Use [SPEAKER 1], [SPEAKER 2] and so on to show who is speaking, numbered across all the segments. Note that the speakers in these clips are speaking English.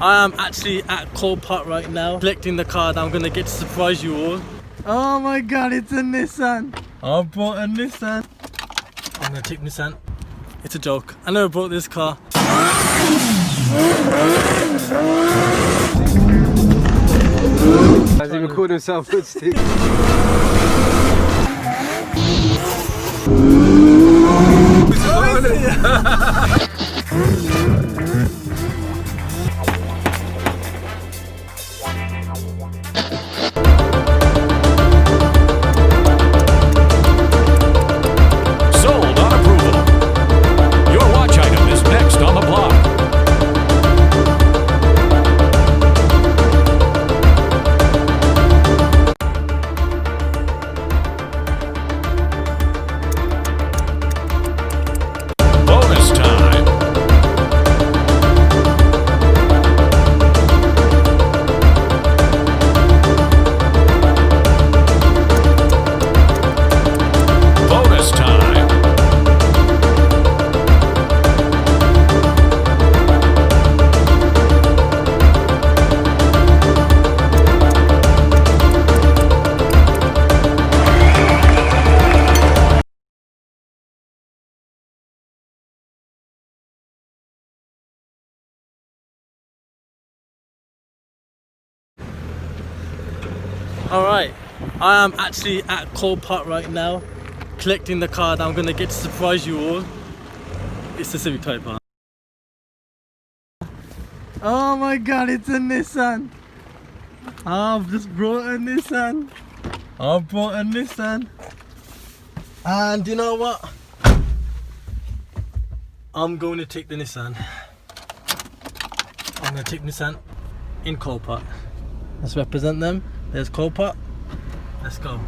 [SPEAKER 1] I am actually at COPART right now, collecting the car that I'm gonna get to surprise you all. Oh my god, it's a Nissan. I brought a Nissan. I'm gonna take Nissan. It's a joke. I never brought this car.
[SPEAKER 2] Has he recorded himself with Steve?
[SPEAKER 3] Sold on approval. Your watch item is next on the block. Bonus time. Bonus time.
[SPEAKER 1] Alright, I am actually at COPART right now, collecting the car that I'm gonna get to surprise you all. It's the Civic Type R. Oh my god, it's a Nissan. I've just brought a Nissan. And you know what? I'm going to take the Nissan. I'm going to take Nissan in COPART. Let's represent them. There's COPART. Let's go.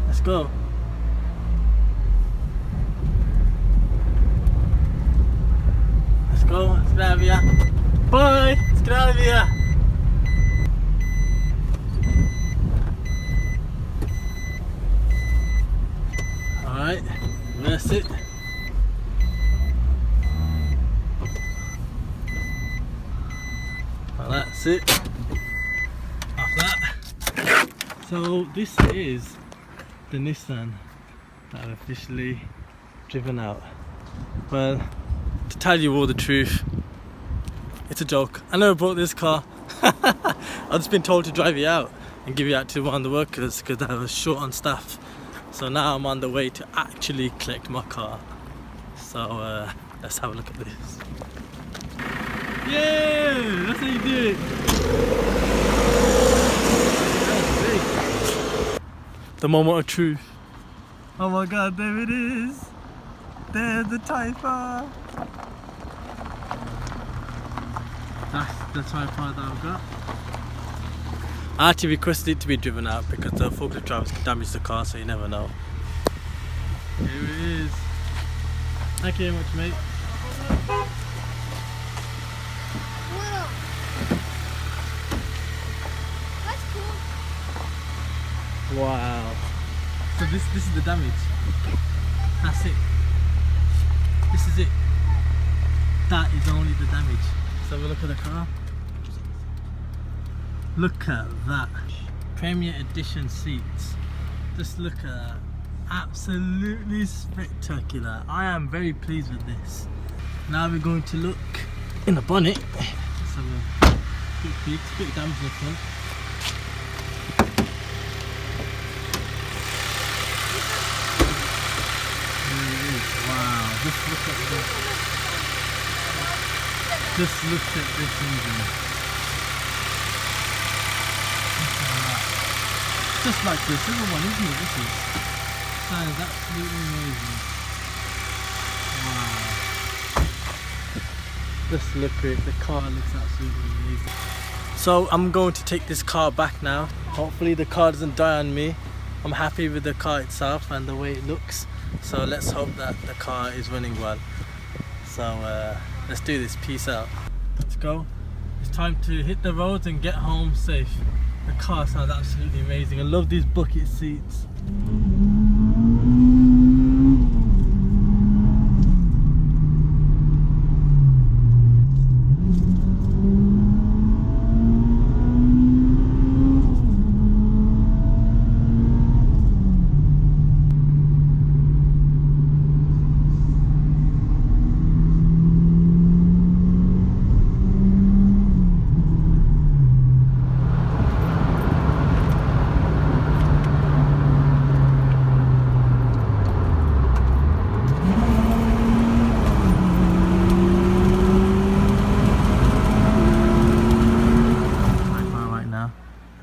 [SPEAKER 1] Let's go. Let's go. Let's get out of here. Bye. Let's get out of here. Alright. Reverse it. Well, that's it. So this is the Nissan that I've officially driven out. Well, to tell you all the truth, it's a joke. I never brought this car. I've just been told to drive it out and give it out to one of the workers because I was short on staff. So now I'm on the way to actually collect my car. So let's have a look at this. Yeah, that's how you do it. The moment of truth. Oh my god, there it is. There's the Type R. That's the Type R that I've got. I actually requested it to be driven out because the forklift drivers can damage the car, so you never know. Here it is. Thank you very much, mate. Wow. So this is the damage. That's it. This is it. That is only the damage. So have a look at the car. Look at that. Premier Edition seats. Just look at that. Absolutely spectacular. I am very pleased with this. Now we're going to look in the bonnet. Let's have a quick peek. It's a bit damaged in the front. Wow, just look at this. Just look at this engine. Just like this little one, isn't it? This is. That is absolutely amazing. Wow. Just look at it. The car looks absolutely amazing. So I'm going to take this car back now. Hopefully the car doesn't die on me. I'm happy with the car itself and the way it looks. So let's hope that the car is running well. So let's do this. Peace out. Let's go. It's time to hit the roads and get home safe. The car sounds absolutely amazing. I love these bucket seats.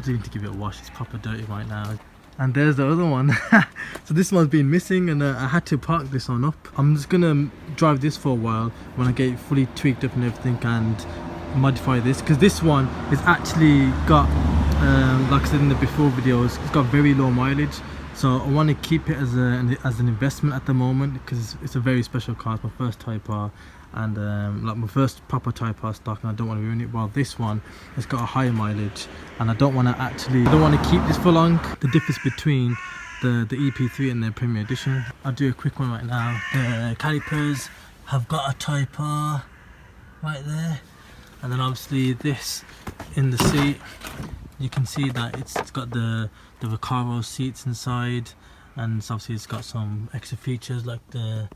[SPEAKER 1] I do need to give it a wash. It's proper dirty right now. And there's the other one. So this one's been missing, and I had to park this one up. I'm just gonna drive this for a while when I get it fully tweaked up and everything, and modify this, because this one is actually got like I said in the before videos, it's got very low mileage. So I want to keep it as an investment at the moment, because it's a very special car. It's my first Type R, and like my first proper Type R stock, and I don't want to ruin it. While this one has got a higher mileage, and I don't want to keep this for long. The difference between the EP3 and the Premier Edition, I'll do a quick one right now. The calipers have got a Type R right there, and then obviously this in the seat, you can see that it's got the Recaro seats inside, and obviously it's got some extra features like the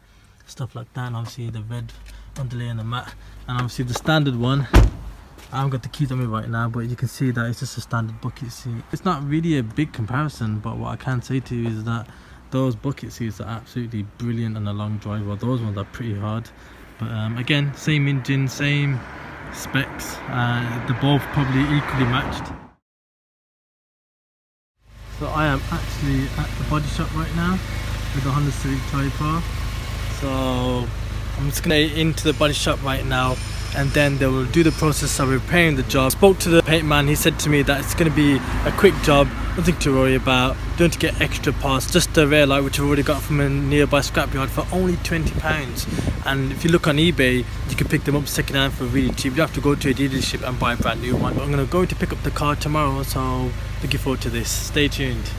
[SPEAKER 1] stuff like that, and obviously the red underlay and the mat, and obviously the standard one. I haven't got the keys on me right now, but you can see that it's just a standard bucket seat. It's not really a big comparison, but what I can say to you is that those bucket seats are absolutely brilliant on a long drive, while those ones are pretty hard. But again, same engine, same specs, they're both probably equally matched. So I am actually at the body shop right now with the Honda Civic Type R. So I'm just gonna into the body shop right now, and then they will do the process of repairing the job. Spoke to the paint man. He said to me that it's gonna be a quick job, nothing to worry about, don't to get extra parts, just a rear light which I've already got from a nearby scrapyard for only £20. And if you look on eBay, you can pick them up second hand for really cheap. You don't have to go to a dealership and buy a brand new one. But I'm gonna go to pick up the car tomorrow, so looking forward to this. Stay tuned.